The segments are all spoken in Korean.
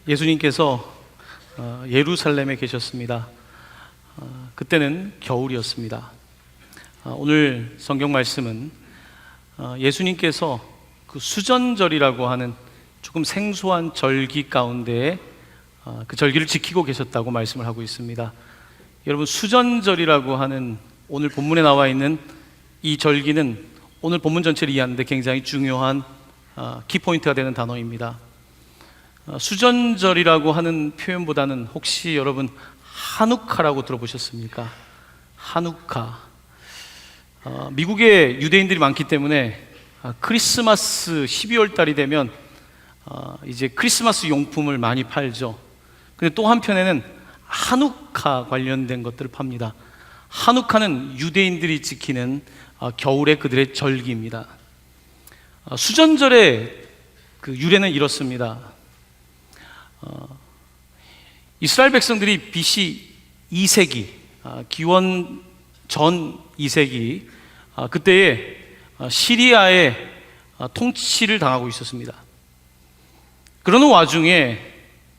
예수님께서 예루살렘에 계셨습니다. 그때는 겨울이었습니다. 오늘 성경 말씀은 예수님께서 그 수전절이라고 하는 조금 생소한 절기 가운데 그 절기를 지키고 계셨다고 말씀을 하고 있습니다. 여러분, 수전절이라고 하는 오늘 본문에 나와 있는 이 절기는 오늘 본문 전체를 이해하는데 굉장히 중요한 키포인트가 되는 단어입니다. 수전절이라고 하는 표현보다는 혹시 여러분 하누카라고 들어보셨습니까? 하누카. 미국에 유대인들이 많기 때문에 크리스마스 12월 달이 되면 이제 크리스마스 용품을 많이 팔죠. 근데 또 한편에는 하누카 관련된 것들을 팝니다. 하누카는 유대인들이 지키는 겨울의 그들의 절기입니다. 수전절의 그 유래는 이렇습니다. 이스라엘 백성들이 BC 2세기, 기원 전 2세기 그때에 시리아의 통치를 당하고 있었습니다. 그러는 와중에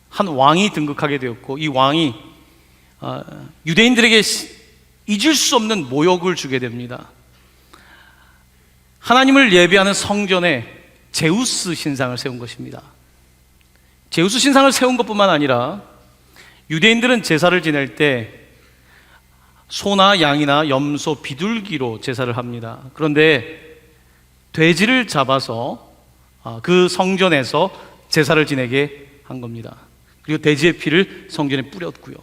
한 왕이 등극하게 되었고, 이 왕이 유대인들에게 잊을 수 없는 모욕을 주게 됩니다. 하나님을 예배하는 성전에 제우스 신상을 세운 것입니다. 제우스 신상을 세운 것뿐만 아니라 유대인들은 제사를 지낼 때 소나 양이나 염소, 비둘기로 제사를 합니다. 그런데 돼지를 잡아서 그 성전에서 제사를 지내게 한 겁니다. 그리고 돼지의 피를 성전에 뿌렸고요.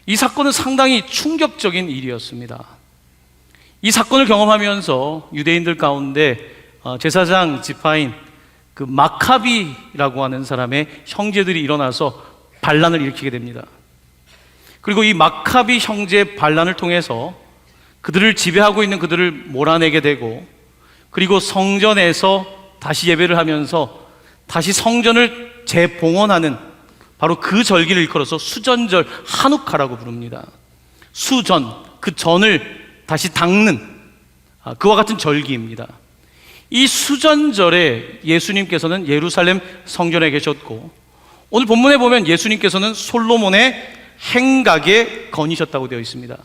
이 사건은 상당히 충격적인 일이었습니다. 이 사건을 경험하면서 유대인들 가운데 제사장 지파인 그 마카비라고 하는 사람의 형제들이 일어나서 반란을 일으키게 됩니다. 그리고 이 마카비 형제의 반란을 통해서 그들을 지배하고 있는 그들을 몰아내게 되고, 그리고 성전에서 다시 예배를 하면서 다시 성전을 재봉헌하는 바로 그 절기를 일컬어서 수전절, 하누카라고 부릅니다. 수전, 그 전을 다시 닦는 그와 같은 절기입니다. 이 수전절에 예수님께서는 예루살렘 성전에 계셨고, 오늘 본문에 보면 예수님께서는 솔로몬의 행각에 거니셨다고 되어 있습니다.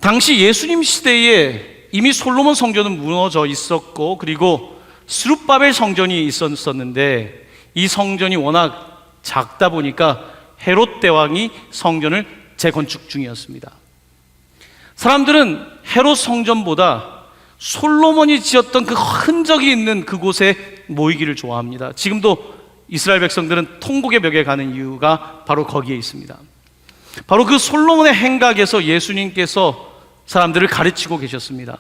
당시 예수님 시대에 이미 솔로몬 성전은 무너져 있었고, 그리고 스룹바벨 성전이 있었는데 이 성전이 워낙 작다 보니까 헤롯 대왕이 성전을 재건축 중이었습니다. 사람들은 헤롯 성전보다 솔로몬이 지었던 그 흔적이 있는 그곳에 모이기를 좋아합니다. 지금도 이스라엘 백성들은 통곡의 벽에 가는 이유가 바로 거기에 있습니다. 바로 그 솔로몬의 행각에서 예수님께서 사람들을 가르치고 계셨습니다.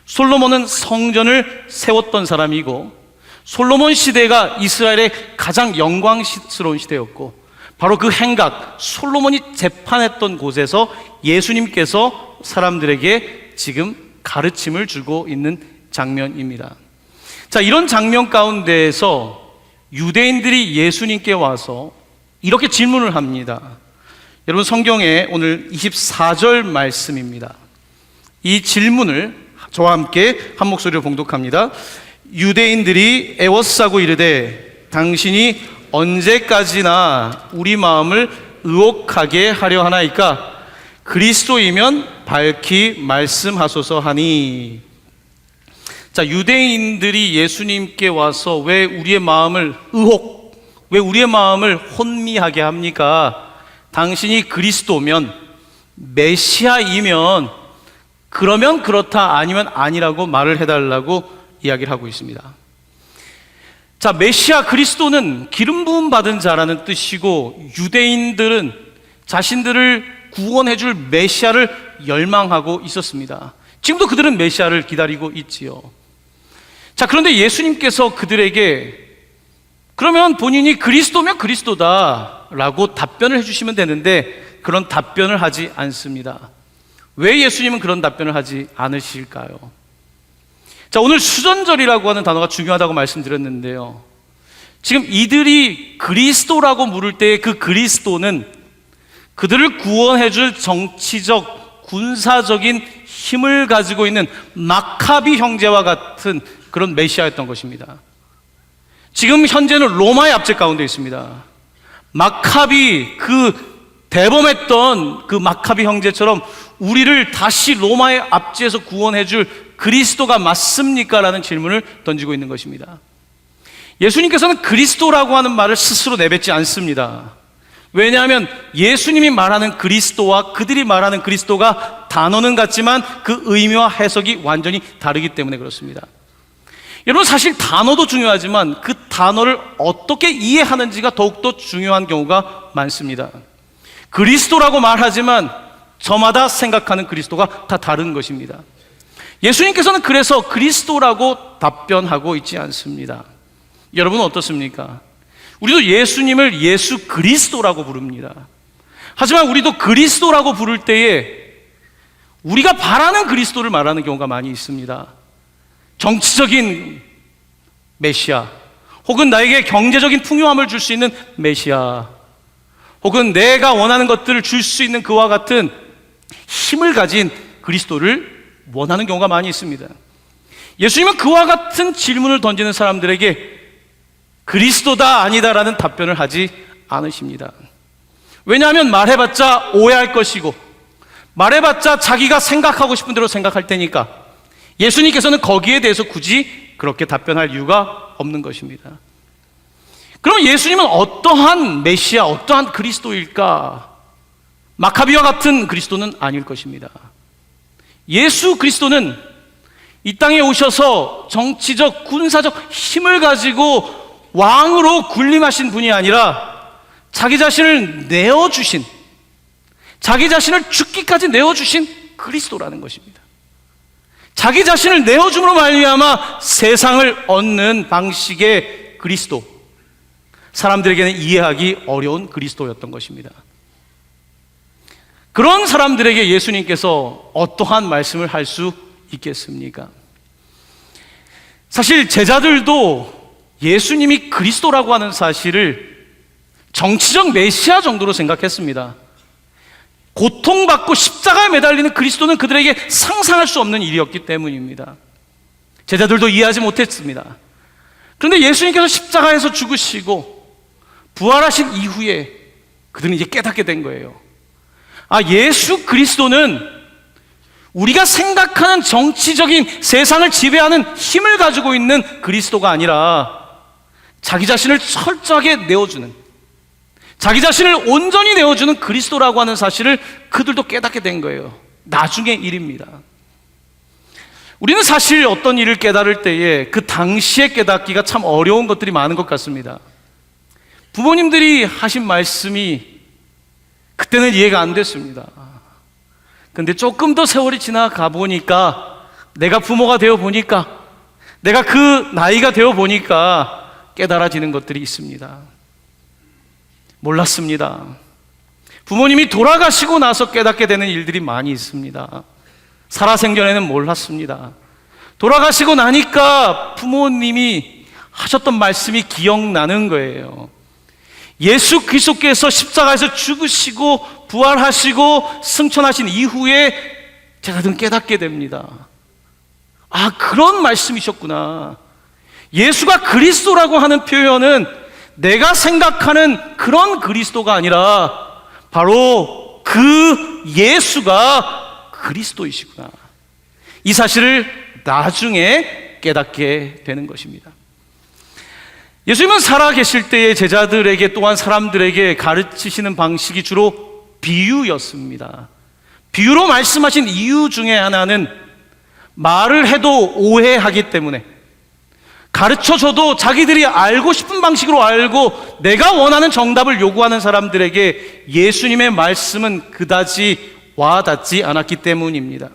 솔로몬은 성전을 세웠던 사람이고, 솔로몬 시대가 이스라엘의 가장 영광스러운 시대였고, 바로 그 행각, 솔로몬이 재판했던 곳에서 예수님께서 사람들에게 지금 가르침을 주고 있는 장면입니다. 자, 이런 장면 가운데에서 유대인들이 예수님께 와서 이렇게 질문을 합니다. 여러분, 성경에 오늘 24절 말씀입니다. 이 질문을 저와 함께 한 목소리로 봉독합니다. 유대인들이 애워싸고 이르되 당신이 언제까지나 우리 마음을 의혹하게 하려 하나이까? 그리스도이면 밝히 말씀하소서 하니. 자, 유대인들이 예수님께 와서 왜 우리의 마음을 왜 우리의 마음을 혼미하게 합니까? 당신이 그리스도면, 메시아이면 그러면 그렇다, 아니면 아니라고 말을 해달라고 이야기를 하고 있습니다. 자, 메시아, 그리스도는 기름 부음 받은 자라는 뜻이고, 유대인들은 자신들을 구원해 줄 메시아를 열망하고 있었습니다. 지금도 그들은 메시아를 기다리고 있지요. 자, 그런데 예수님께서 그들에게 그러면 본인이 그리스도면 그리스도다 라고 답변을 해주시면 되는데, 그런 답변을 하지 않습니다. 왜 예수님은 그런 답변을 하지 않으실까요? 자, 오늘 수전절이라고 하는 단어가 중요하다고 말씀드렸는데요, 지금 이들이 그리스도라고 물을 때의 그 그리스도는 그들을 구원해줄 정치적, 군사적인 힘을 가지고 있는 마카비 형제와 같은 그런 메시아였던 것입니다. 지금 현재는 로마의 압제 가운데 있습니다. 마카비, 그 대범했던 그 마카비 형제처럼 우리를 다시 로마의 압제에서 구원해 줄 그리스도가 맞습니까? 라는 질문을 던지고 있는 것입니다. 예수님께서는 그리스도라고 하는 말을 스스로 내뱉지 않습니다. 왜냐하면 예수님이 말하는 그리스도와 그들이 말하는 그리스도가 단어는 같지만 그 의미와 해석이 완전히 다르기 때문에 그렇습니다. 여러분, 사실 단어도 중요하지만 그 단어를 어떻게 이해하는지가 더욱더 중요한 경우가 많습니다. 그리스도라고 말하지만 저마다 생각하는 그리스도가 다 다른 것입니다. 예수님께서는 그래서 그리스도라고 답변하고 있지 않습니다. 여러분은 어떻습니까? 우리도 예수님을 예수 그리스도라고 부릅니다. 하지만 우리도 그리스도라고 부를 때에 우리가 바라는 그리스도를 말하는 경우가 많이 있습니다. 정치적인 메시아, 혹은 나에게 경제적인 풍요함을 줄 수 있는 메시아, 혹은 내가 원하는 것들을 줄 수 있는 그와 같은 힘을 가진 그리스도를 원하는 경우가 많이 있습니다. 예수님은 그와 같은 질문을 던지는 사람들에게 그리스도다 아니다라는 답변을 하지 않으십니다. 왜냐하면 말해봤자 오해할 것이고 말해봤자 자기가 생각하고 싶은 대로 생각할 테니까 예수님께서는 거기에 대해서 굳이 그렇게 답변할 이유가 없는 것입니다. 그럼 예수님은 어떠한 메시아, 어떠한 그리스도일까? 마카비와 같은 그리스도는 아닐 것입니다. 예수 그리스도는 이 땅에 오셔서 정치적, 군사적 힘을 가지고 왕으로 군림하신 분이 아니라 자기 자신을 내어주신, 자기 자신을 죽기까지 내어주신 그리스도라는 것입니다. 자기 자신을 내어줌으로 말미암아 세상을 얻는 방식의 그리스도, 사람들에게는 이해하기 어려운 그리스도였던 것입니다. 그런 사람들에게 예수님께서 어떠한 말씀을 할 수 있겠습니까? 사실 제자들도 예수님이 그리스도라고 하는 사실을 정치적 메시아 정도로 생각했습니다. 고통받고 십자가에 매달리는 그리스도는 그들에게 상상할 수 없는 일이었기 때문입니다. 제자들도 이해하지 못했습니다. 그런데 예수님께서 십자가에서 죽으시고 부활하신 이후에 그들은 이제 깨닫게 된 거예요. 아, 예수 그리스도는 우리가 생각하는 정치적인 세상을 지배하는 힘을 가지고 있는 그리스도가 아니라 자기 자신을 철저하게 내어주는, 자기 자신을 온전히 내어주는 그리스도라고 하는 사실을 그들도 깨닫게 된 거예요. 나중의 일입니다. 우리는 사실 어떤 일을 깨달을 때에 그 당시에 깨닫기가 참 어려운 것들이 많은 것 같습니다. 부모님들이 하신 말씀이 그때는 이해가 안 됐습니다. 근데 조금 더 세월이 지나가 보니까, 내가 부모가 되어 보니까, 내가 그 나이가 되어 보니까 깨달아지는 것들이 있습니다. 몰랐습니다. 부모님이 돌아가시고 나서 깨닫게 되는 일들이 많이 있습니다. 살아생전에는 몰랐습니다. 돌아가시고 나니까 부모님이 하셨던 말씀이 기억나는 거예요. 예수 그리스도께서 십자가에서 죽으시고 부활하시고 승천하신 이후에 제가 깨닫게 됩니다. 아, 그런 말씀이셨구나. 예수가 그리스도라고 하는 표현은 내가 생각하는 그런 그리스도가 아니라 바로 그 예수가 그리스도이시구나. 이 사실을 나중에 깨닫게 되는 것입니다. 예수님은 살아계실 때의 제자들에게 또한 사람들에게 가르치시는 방식이 주로 비유였습니다. 비유로 말씀하신 이유 중에 하나는 말을 해도 오해하기 때문에, 가르쳐줘도 자기들이 알고 싶은 방식으로 알고 내가 원하는 정답을 요구하는 사람들에게 예수님의 말씀은 그다지 와닿지 않았기 때문입니다.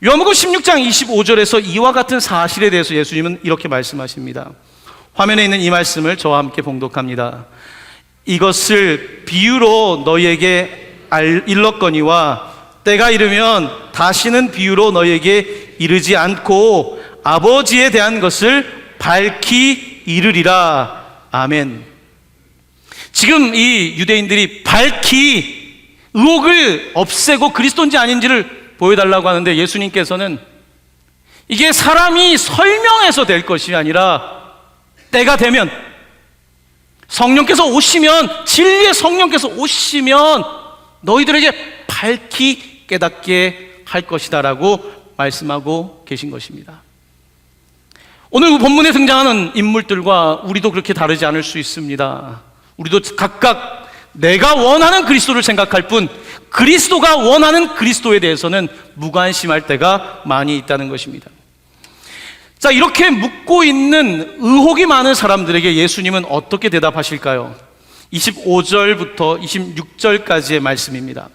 요한복음 16장 25절에서 이와 같은 사실에 대해서 예수님은 이렇게 말씀하십니다. 화면에 있는 이 말씀을 저와 함께 봉독합니다. 이것을 비유로 너희에게 일렀거니와 때가 이르면 다시는 비유로 너희에게 이르지 않고 아버지에 대한 것을 밝히 이르리라. 아멘. 지금 이 유대인들이 밝히 의혹을 없애고 그리스도인지 아닌지를 보여달라고 하는데, 예수님께서는 이게 사람이 설명해서 될 것이 아니라 때가 되면, 성령께서 오시면, 진리의 성령께서 오시면 너희들에게 밝히 깨닫게 할 것이다 라고 말씀하고 계신 것입니다. 오늘 본문에 등장하는 인물들과 우리도 그렇게 다르지 않을 수 있습니다. 우리도 각각 내가 원하는 그리스도를 생각할 뿐 그리스도가 원하는 그리스도에 대해서는 무관심할 때가 많이 있다는 것입니다. 자, 이렇게 묻고 있는 의혹이 많은 사람들에게 예수님은 어떻게 대답하실까요? 25절부터 26절까지의 말씀입니다.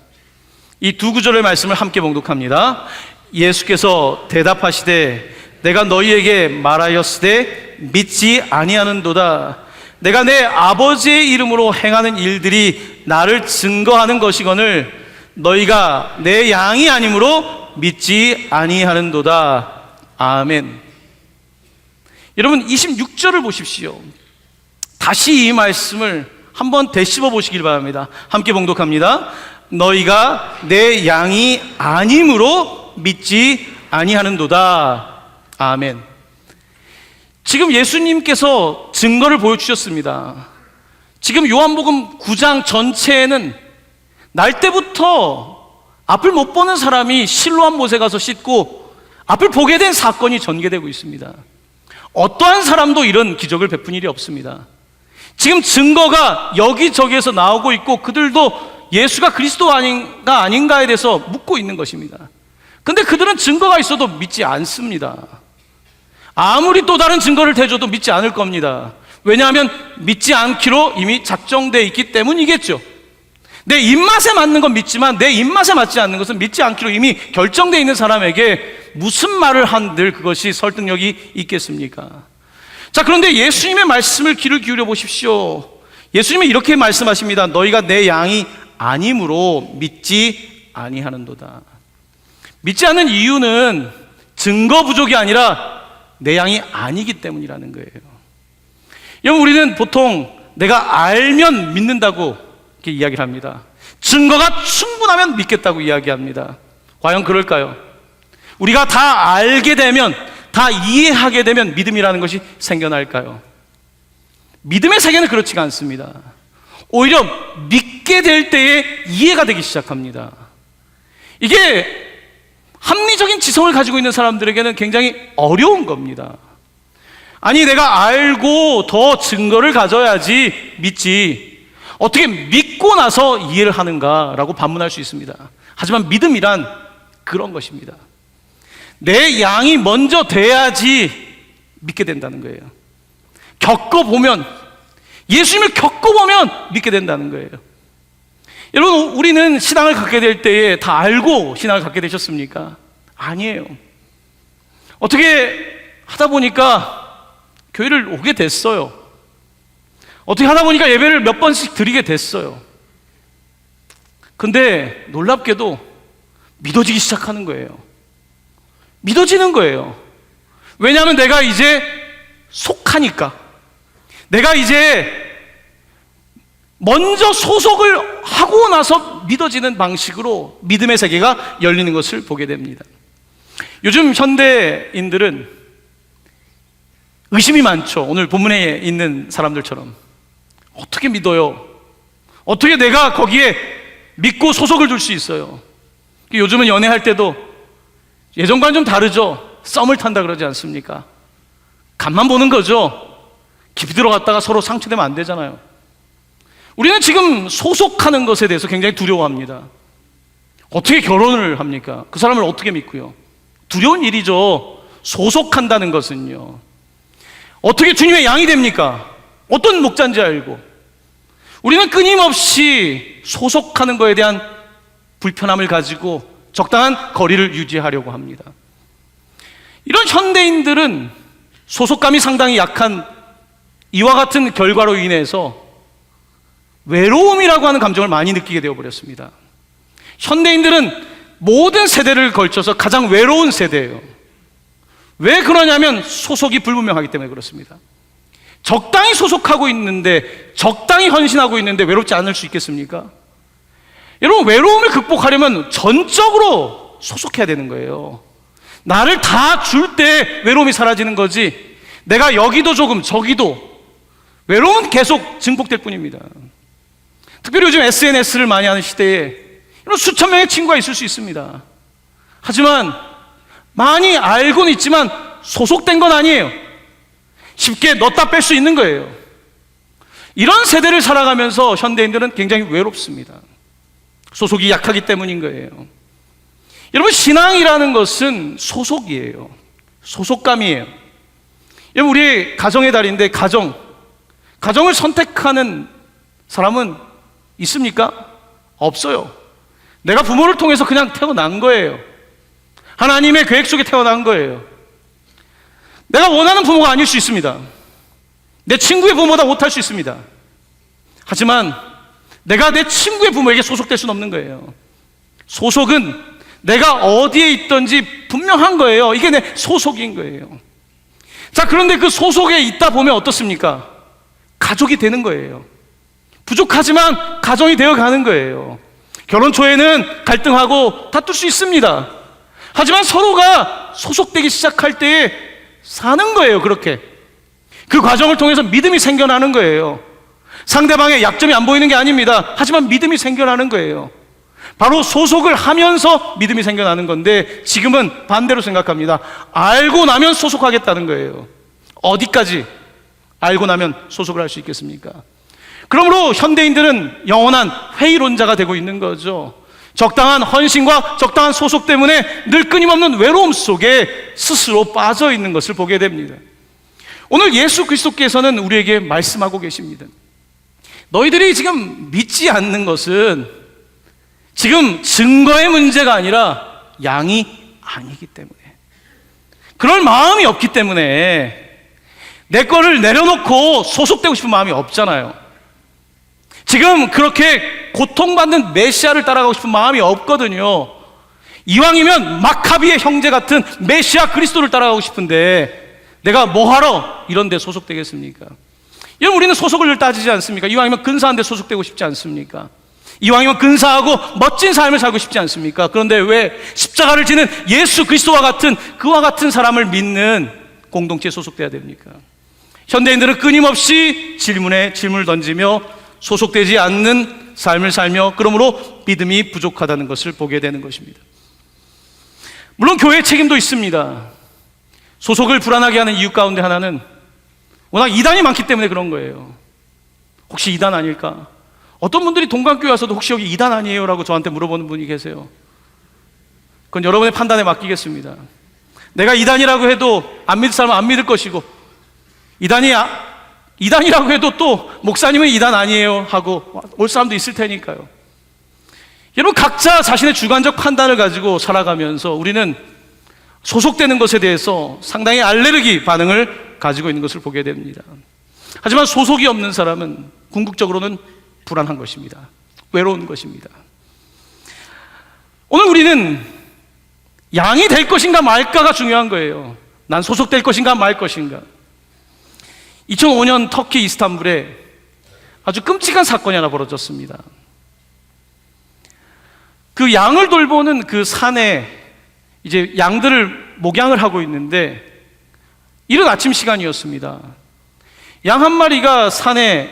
이 두 구절의 말씀을 함께 봉독합니다. 예수께서 대답하시되 내가 너희에게 말하였으되 믿지 아니하는도다. 내가 내 아버지의 이름으로 행하는 일들이 나를 증거하는 것이거늘 너희가 내 양이 아니므로 믿지 아니하는도다. 아멘. 여러분 26절을 보십시오. 다시 이 말씀을 한번 되씹어 보시길 바랍니다. 함께 봉독합니다. 너희가 내 양이 아니므로 믿지 아니하는도다. 아멘. 지금 예수님께서 증거를 보여주셨습니다. 지금 요한복음 9장 전체에는 날 때부터 앞을 못 보는 사람이 실로암 못에 가서 씻고 앞을 보게 된 사건이 전개되고 있습니다. 어떠한 사람도 이런 기적을 베푼 일이 없습니다. 지금 증거가 여기저기에서 나오고 있고 그들도 예수가 그리스도 아닌가에 대해서 묻고 있는 것입니다. 근데 그들은 증거가 있어도 믿지 않습니다. 아무리 또 다른 증거를 대줘도 믿지 않을 겁니다. 왜냐하면 믿지 않기로 이미 작정되어 있기 때문이겠죠. 내 입맛에 맞는 건 믿지만 내 입맛에 맞지 않는 것은 믿지 않기로 이미 결정되어 있는 사람에게 무슨 말을 한들 그것이 설득력이 있겠습니까? 자, 그런데 예수님의 말씀을 귀를 기울여 보십시오. 예수님은 이렇게 말씀하십니다. 너희가 내 양이 아니므로 믿지 아니하는도다. 믿지 않는 이유는 증거 부족이 아니라 내 양이 아니기 때문이라는 거예요. 여러분, 우리는 보통 내가 알면 믿는다고 이렇게 이야기를 합니다. 증거가 충분하면 믿겠다고 이야기합니다. 과연 그럴까요? 우리가 다 알게 되면, 다 이해하게 되면 믿음이라는 것이 생겨날까요? 믿음의 세계는 그렇지가 않습니다. 오히려 믿게 될 때에 이해가 되기 시작합니다. 이게 합리적인 지성을 가지고 있는 사람들에게는 굉장히 어려운 겁니다. 아니, 내가 알고 더 증거를 가져야지 믿지, 어떻게 믿고 나서 이해를 하는가라고 반문할 수 있습니다. 하지만 믿음이란 그런 것입니다. 내 양이 먼저 돼야지 믿게 된다는 거예요. 겪어보면, 예수님을 겪어보면 믿게 된다는 거예요. 여러분, 우리는 신앙을 갖게 될 때에 다 알고 신앙을 갖게 되셨습니까? 아니에요. 어떻게 하다 보니까 교회를 오게 됐어요. 어떻게 하다 보니까 예배를 몇 번씩 드리게 됐어요. 근데 놀랍게도 믿어지기 시작하는 거예요. 믿어지는 거예요. 왜냐하면 내가 이제 속하니까. 내가 이제 먼저 소속을 하고 나서 믿어지는 방식으로 믿음의 세계가 열리는 것을 보게 됩니다. 요즘 현대인들은 의심이 많죠. 오늘 본문에 있는 사람들처럼. 어떻게 믿어요? 어떻게 내가 거기에 믿고 소속을 둘 수 있어요? 요즘은 연애할 때도 예전과는 좀 다르죠. 썸을 탄다 그러지 않습니까? 간만 보는 거죠. 깊이 들어갔다가 서로 상처되면 안 되잖아요. 우리는 지금 소속하는 것에 대해서 굉장히 두려워합니다. 어떻게 결혼을 합니까? 그 사람을 어떻게 믿고요? 두려운 일이죠. 소속한다는 것은요. 어떻게 주님의 양이 됩니까? 어떤 목자인지 알고. 우리는 끊임없이 소속하는 것에 대한 불편함을 가지고 적당한 거리를 유지하려고 합니다. 이런 현대인들은 소속감이 상당히 약한 이와 같은 결과로 인해서 외로움이라고 하는 감정을 많이 느끼게 되어버렸습니다. 현대인들은 모든 세대를 걸쳐서 가장 외로운 세대예요. 왜 그러냐면 소속이 불분명하기 때문에 그렇습니다. 적당히 소속하고 있는데, 적당히 헌신하고 있는데 외롭지 않을 수 있겠습니까? 여러분, 외로움을 극복하려면 전적으로 소속해야 되는 거예요. 나를 다 줄 때 외로움이 사라지는 거지, 내가 여기도 조금 저기도 외로움은 계속 증폭될 뿐입니다. 특별히 요즘 SNS를 많이 하는 시대에 이런 수천 명의 친구가 있을 수 있습니다. 하지만 많이 알고는 있지만 소속된 건 아니에요. 쉽게 넣었다 뺄 수 있는 거예요. 이런 세대를 살아가면서 현대인들은 굉장히 외롭습니다. 소속이 약하기 때문인 거예요. 여러분, 신앙이라는 것은 소속이에요. 소속감이에요. 여러분, 우리 가정의 달인데 가정을 선택하는 사람은 있습니까? 없어요. 내가 부모를 통해서 그냥 태어난 거예요. 하나님의 계획 속에 태어난 거예요. 내가 원하는 부모가 아닐 수 있습니다. 내 친구의 부모보다 못할 수 있습니다. 하지만 내가 내 친구의 부모에게 소속될 수는 없는 거예요. 소속은 내가 어디에 있든지 분명한 거예요. 이게 내 소속인 거예요. 자, 그런데 그 소속에 있다 보면 어떻습니까? 가족이 되는 거예요. 부족하지만 가정이 되어 가는 거예요. 결혼 초에는 갈등하고 다툴 수 있습니다. 하지만 서로가 소속되기 시작할 때에 사는 거예요. 그렇게 그 과정을 통해서 믿음이 생겨나는 거예요. 상대방의 약점이 안 보이는 게 아닙니다. 하지만 믿음이 생겨나는 거예요. 바로 소속을 하면서 믿음이 생겨나는 건데, 지금은 반대로 생각합니다. 알고 나면 소속하겠다는 거예요. 어디까지 알고 나면 소속을 할 수 있겠습니까? 그러므로 현대인들은 영원한 회의론자가 되고 있는 거죠. 적당한 헌신과 적당한 소속 때문에 늘 끊임없는 외로움 속에 스스로 빠져 있는 것을 보게 됩니다. 오늘 예수 그리스도께서는 우리에게 말씀하고 계십니다. 너희들이 지금 믿지 않는 것은 지금 증거의 문제가 아니라 양이 아니기 때문에, 그럴 마음이 없기 때문에, 내 거를 내려놓고 소속되고 싶은 마음이 없잖아요. 지금 그렇게 고통받는 메시아를 따라가고 싶은 마음이 없거든요. 이왕이면 마카비의 형제 같은 메시아 그리스도를 따라가고 싶은데 내가 뭐하러 이런 데 소속되겠습니까? 여러분, 우리는 소속을 따지지 않습니까? 이왕이면 근사한 데 소속되고 싶지 않습니까? 이왕이면 근사하고 멋진 삶을 살고 싶지 않습니까? 그런데 왜 십자가를 지는 예수 그리스도와 같은, 그와 같은 사람을 믿는 공동체에 소속돼야 됩니까? 현대인들은 끊임없이 질문에 질문을 던지며 소속되지 않는 삶을 살며, 그러므로 믿음이 부족하다는 것을 보게 되는 것입니다. 물론 교회의 책임도 있습니다. 소속을 불안하게 하는 이유 가운데 하나는 워낙 이단이 많기 때문에 그런 거예요. 혹시 이단 아닐까? 어떤 분들이 동강교회 와서도 혹시 여기 이단 아니에요? 라고 저한테 물어보는 분이 계세요. 그건 여러분의 판단에 맡기겠습니다. 내가 이단이라고 해도 안 믿을 사람은 안 믿을 것이고, 이단이라고 해도 또 목사님은 이단 아니에요 하고 올 사람도 있을 테니까요. 여러분, 각자 자신의 주관적 판단을 가지고 살아가면서 우리는 소속되는 것에 대해서 상당히 알레르기 반응을 가지고 있는 것을 보게 됩니다. 하지만 소속이 없는 사람은 궁극적으로는 불안한 것입니다. 외로운 것입니다. 오늘 우리는 양이 될 것인가 말까가 중요한 거예요. 난 소속될 것인가 말 것인가. 2005년 터키 이스탄불에 아주 끔찍한 사건이 하나 벌어졌습니다. 그 양을 돌보는 그 산에 이제 양들을 목양을 하고 있는데, 이른 아침 시간이었습니다. 양 한 마리가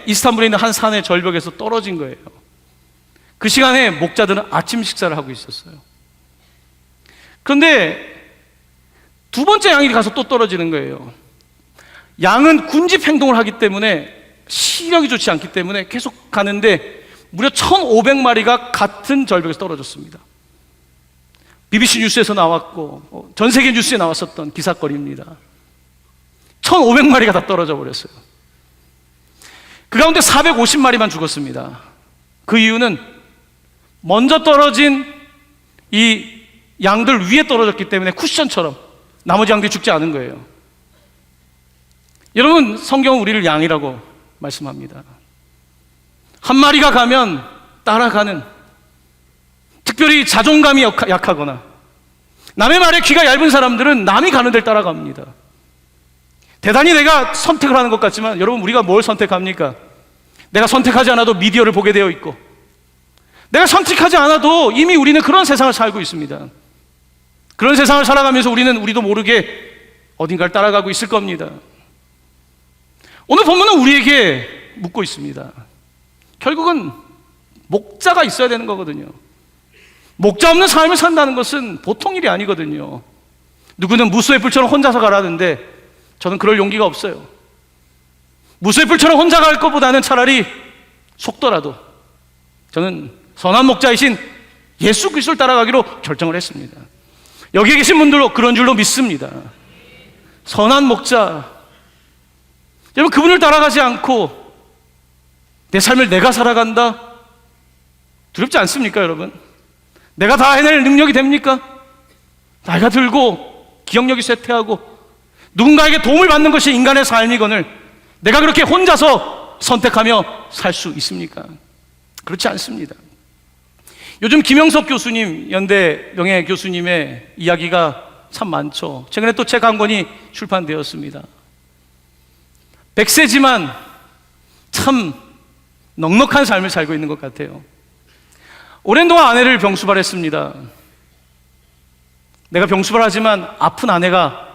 이스탄불에 있는 한 산의 절벽에서 떨어진 거예요. 그 시간에 목자들은 아침 식사를 하고 있었어요. 그런데 두 번째 양이 가서 또 떨어지는 거예요. 양은 군집 행동을 하기 때문에 시력이 좋지 않기 때문에 계속 가는데 무려 1,500마리가 같은 절벽에서 떨어졌습니다. BBC 뉴스에서 나왔고 전 세계 뉴스에 나왔었던 기사거리입니다. 1,500마리가 다 떨어져 버렸어요. 그 가운데 450마리만 죽었습니다. 그 이유는 먼저 떨어진 이 양들 위에 떨어졌기 때문에 쿠션처럼 나머지 양들이 죽지 않은 거예요. 여러분, 성경은 우리를 양이라고 말씀합니다. 한 마리가 가면 따라가는, 특별히 자존감이 약하거나 남의 말에 귀가 얇은 사람들은 남이 가는 데를 따라갑니다. 대단히 내가 선택을 하는 것 같지만 여러분, 우리가 뭘 선택합니까? 내가 선택하지 않아도 미디어를 보게 되어 있고, 내가 선택하지 않아도 이미 우리는 그런 세상을 살고 있습니다. 그런 세상을 살아가면서 우리도 모르게 어딘가를 따라가고 있을 겁니다. 오늘 본문은 우리에게 묻고 있습니다. 결국은 목자가 있어야 되는 거거든요. 목자 없는 삶을 산다는 것은 보통 일이 아니거든요. 누구는 무수의 불처럼 혼자서 가라는데 저는 그럴 용기가 없어요. 무수의 불처럼 혼자 갈 것보다는 차라리 속더라도 저는 선한 목자이신 예수 그리스도를 따라가기로 결정을 했습니다. 여기에 계신 분들도 그런 줄로 믿습니다. 선한 목자, 여러분, 그분을 따라가지 않고 내 삶을 내가 살아간다? 두렵지 않습니까, 여러분? 내가 다 해낼 능력이 됩니까? 나이가 들고 기억력이 쇠퇴하고 누군가에게 도움을 받는 것이 인간의 삶이거늘 내가 그렇게 혼자서 선택하며 살 수 있습니까? 그렇지 않습니다. 요즘 김영석 교수님, 연대 명예 교수님의 이야기가 참 많죠. 최근에 또 책 한 권이 출판되었습니다. 100세지만 참 넉넉한 삶을 살고 있는 것 같아요. 오랜 동안 아내를 병수발했습니다. 내가 병수발하지만 아픈 아내가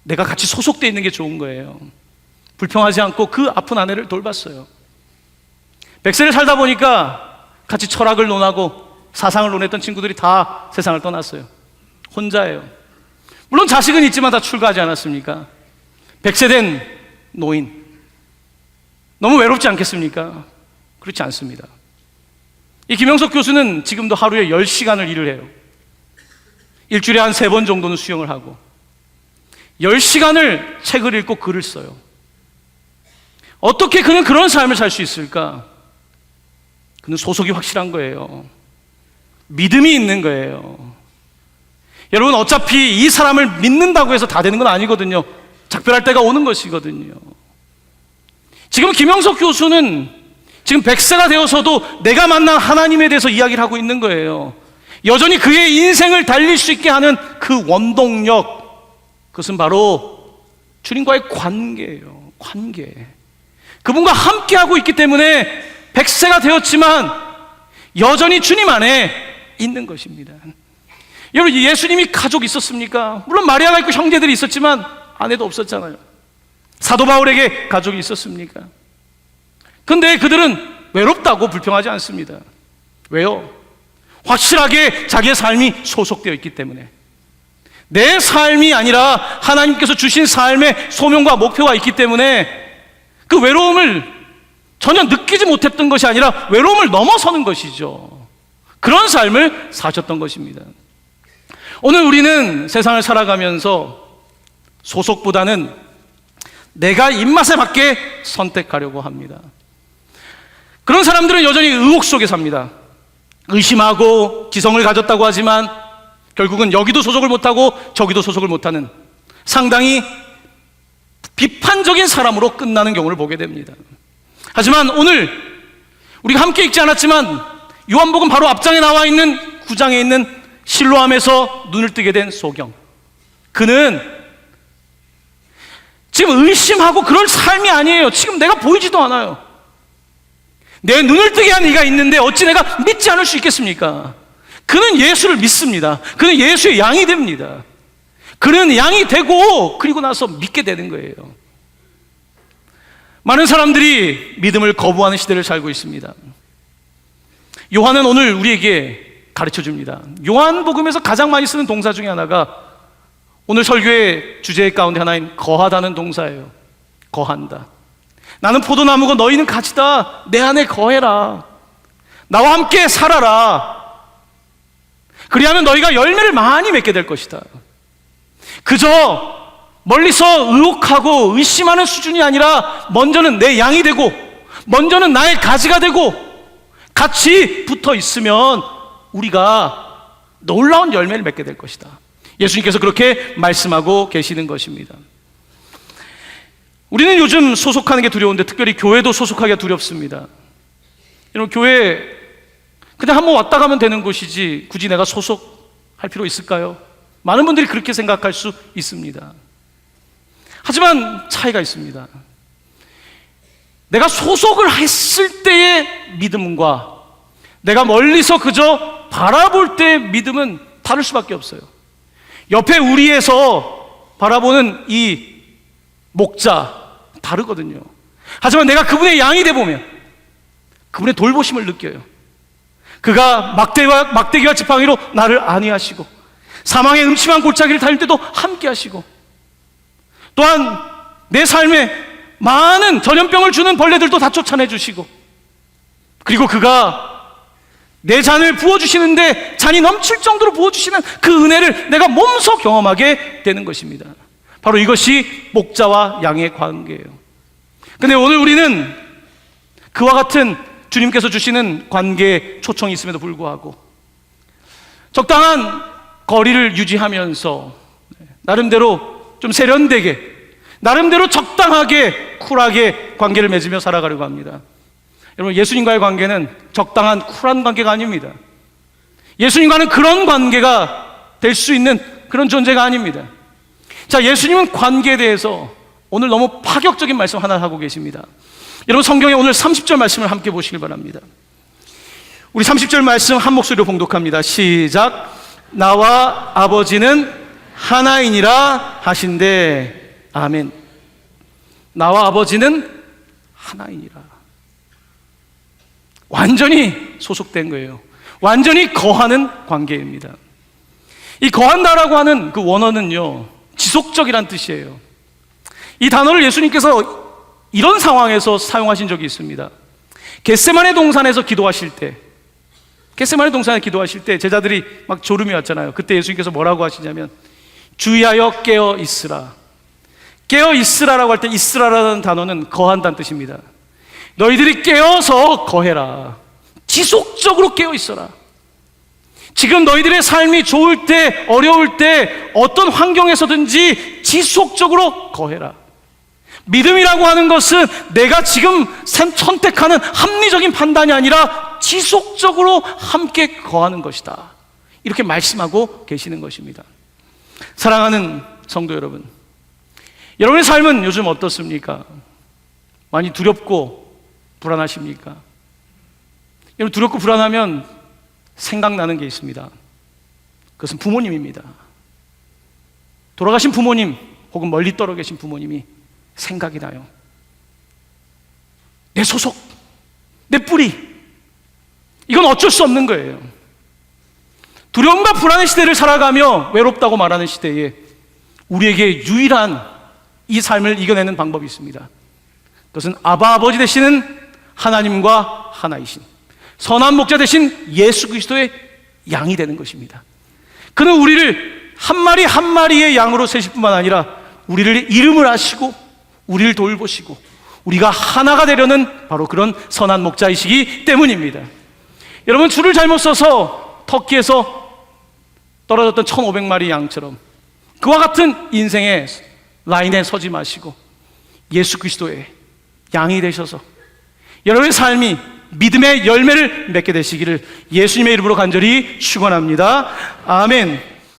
내가 같이 소속되어 있는 게 좋은 거예요. 불평하지 않고 그 아픈 아내를 돌봤어요. 100세를 살다 보니까 같이 철학을 논하고 사상을 논했던 친구들이 다 세상을 떠났어요. 혼자예요. 물론 자식은 있지만 다 출가하지 않았습니까? 100세 된 노인, 너무 외롭지 않겠습니까? 그렇지 않습니다. 이 김영석 교수는 지금도 하루에 10시간을 일을 해요. 일주일에 한 3번 정도는 수영을 하고 10시간을 책을 읽고 글을 써요. 어떻게 그는 그런 삶을 살 수 있을까? 그는 소속이 확실한 거예요. 믿음이 있는 거예요. 여러분, 어차피 이 사람을 믿는다고 해서 다 되는 건 아니거든요. 작별할 때가 오는 것이거든요. 지금 김영석 교수는 지금 100세가 되어서도 내가 만난 하나님에 대해서 이야기를 하고 있는 거예요. 여전히 그의 인생을 달릴 수 있게 하는 그 원동력, 그것은 바로 주님과의 관계예요. 관계. 그분과 함께하고 있기 때문에 100세가 되었지만 여전히 주님 안에 있는 것입니다. 여러분, 예수님이 가족이 있었습니까? 물론 마리아가 있고 형제들이 있었지만 아내도 없었잖아요. 사도 바울에게 가족이 있었습니까? 근데 그들은 외롭다고 불평하지 않습니다. 왜요? 확실하게 자기의 삶이 소속되어 있기 때문에. 내 삶이 아니라 하나님께서 주신 삶의 소명과 목표가 있기 때문에 그 외로움을 전혀 느끼지 못했던 것이 아니라 외로움을 넘어서는 것이죠. 그런 삶을 사셨던 것입니다. 오늘 우리는 세상을 살아가면서 소속보다는 내가 입맛에 맞게 선택하려고 합니다. 그런 사람들은 여전히 의혹 속에 삽니다. 의심하고 지성을 가졌다고 하지만 결국은 여기도 소속을 못하고 저기도 소속을 못하는 상당히 비판적인 사람으로 끝나는 경우를 보게 됩니다. 하지만 오늘 우리가 함께 읽지 않았지만 요한복음 바로 앞장에 나와 있는 9장에 있는 실로암에서 눈을 뜨게 된 소경, 그는 지금 의심하고 그럴 삶이 아니에요. 지금 내가 보이지도 않아요. 내 눈을 뜨게 한 이가 있는데 어찌 내가 믿지 않을 수 있겠습니까? 그는 예수를 믿습니다. 그는 예수의 양이 됩니다. 그는 양이 되고 그리고 나서 믿게 되는 거예요. 많은 사람들이 믿음을 거부하는 시대를 살고 있습니다. 요한은 오늘 우리에게 가르쳐 줍니다. 요한복음에서 가장 많이 쓰는 동사 중에 하나가 오늘 설교의 주제 가운데 하나인 거하다는 동사예요. 거한다. 나는 포도나무고 너희는 가지다. 내 안에 거해라. 나와 함께 살아라. 그리하면 너희가 열매를 많이 맺게 될 것이다. 그저 멀리서 의혹하고 의심하는 수준이 아니라 먼저는 내 양이 되고 먼저는 나의 가지가 되고 같이 붙어 있으면 우리가 놀라운 열매를 맺게 될 것이다. 예수님께서 그렇게 말씀하고 계시는 것입니다. 우리는 요즘 소속하는 게 두려운데 특별히 교회도 소속하기가 두렵습니다. 여러분, 교회 그냥 한번 왔다 가면 되는 곳이지 굳이 내가 소속할 필요 있을까요? 많은 분들이 그렇게 생각할 수 있습니다. 하지만 차이가 있습니다. 내가 소속을 했을 때의 믿음과 내가 멀리서 그저 바라볼 때의 믿음은 다를 수밖에 없어요. 옆에 우리에서 바라보는 이 목자 다르거든요. 하지만 내가 그분의 양이 돼 보면 그분의 돌보심을 느껴요. 그가 막대기와 지팡이로 나를 안위하시고 사망의 음침한 골짜기를 달릴 때도 함께 하시고, 또한 내 삶에 많은 전염병을 주는 벌레들도 다 쫓아내 주시고, 그리고 그가 내 잔을 부어주시는데 잔이 넘칠 정도로 부어주시는 그 은혜를 내가 몸소 경험하게 되는 것입니다. 바로 이것이 목자와 양의 관계예요. 근데 오늘 우리는 그와 같은 주님께서 주시는 관계에 초청이 있음에도 불구하고 적당한 거리를 유지하면서 나름대로 좀 세련되게, 나름대로 적당하게 쿨하게 관계를 맺으며 살아가려고 합니다. 여러분, 예수님과의 관계는 적당한 쿨한 관계가 아닙니다. 예수님과는 그런 관계가 될 수 있는 그런 존재가 아닙니다. 자, 예수님은 관계에 대해서 오늘 너무 파격적인 말씀 하나를 하고 계십니다. 여러분, 성경에 오늘 30절 말씀을 함께 보시길 바랍니다. 우리 30절 말씀 한 목소리로 봉독합니다. 시작. 나와 아버지는 하나이니라 하신대. 아멘. 나와 아버지는 하나이니라. 완전히 소속된 거예요. 완전히 거하는 관계입니다. 이 거한다라고 하는 그 원어는요, 지속적이란 뜻이에요. 이 단어를 예수님께서 이런 상황에서 사용하신 적이 있습니다. 겟세마네 동산에서 기도하실 때, 겟세마네 동산에 기도하실 때 제자들이 막 졸음이 왔잖아요. 그때 예수님께서 뭐라고 하시냐면 주의하여 깨어 있으라. 깨어 있으라라고 할 때 있으라라는 단어는 거한다는 뜻입니다. 너희들이 깨어서 거해라. 지속적으로 깨어 있어라. 지금 너희들의 삶이 좋을 때, 어려울 때, 어떤 환경에서든지 지속적으로 거해라. 믿음이라고 하는 것은 내가 지금 선택하는 합리적인 판단이 아니라 지속적으로 함께 거하는 것이다. 이렇게 말씀하고 계시는 것입니다. 사랑하는 성도 여러분, 여러분의 삶은 요즘 어떻습니까? 많이 두렵고 불안하십니까? 여러분, 두렵고 불안하면 생각나는 게 있습니다. 그것은 부모님입니다. 돌아가신 부모님 혹은 멀리 떨어 계신 부모님이 생각이 나요. 내 소속, 내 뿌리, 이건 어쩔 수 없는 거예요. 두려움과 불안의 시대를 살아가며 외롭다고 말하는 시대에 우리에게 유일한 이 삶을 이겨내는 방법이 있습니다. 그것은 아바 아버지 되시는 하나님과 하나이신 선한 목자 되신 예수 그리스도의 양이 되는 것입니다. 그는 우리를 한 마리 한 마리의 양으로 세실 뿐만 아니라 우리를 이름을 아시고 우리를 돌보시고 우리가 하나가 되려는 바로 그런 선한 목자이시기 때문입니다. 여러분, 줄을 잘못 서서 터키에서 떨어졌던 1500마리 양처럼 그와 같은 인생의 라인에 서지 마시고 예수 그리스도의 양이 되셔서 여러분의 삶이 믿음의 열매를 맺게 되시기를 예수님의 이름으로 간절히 축원합니다. 아멘.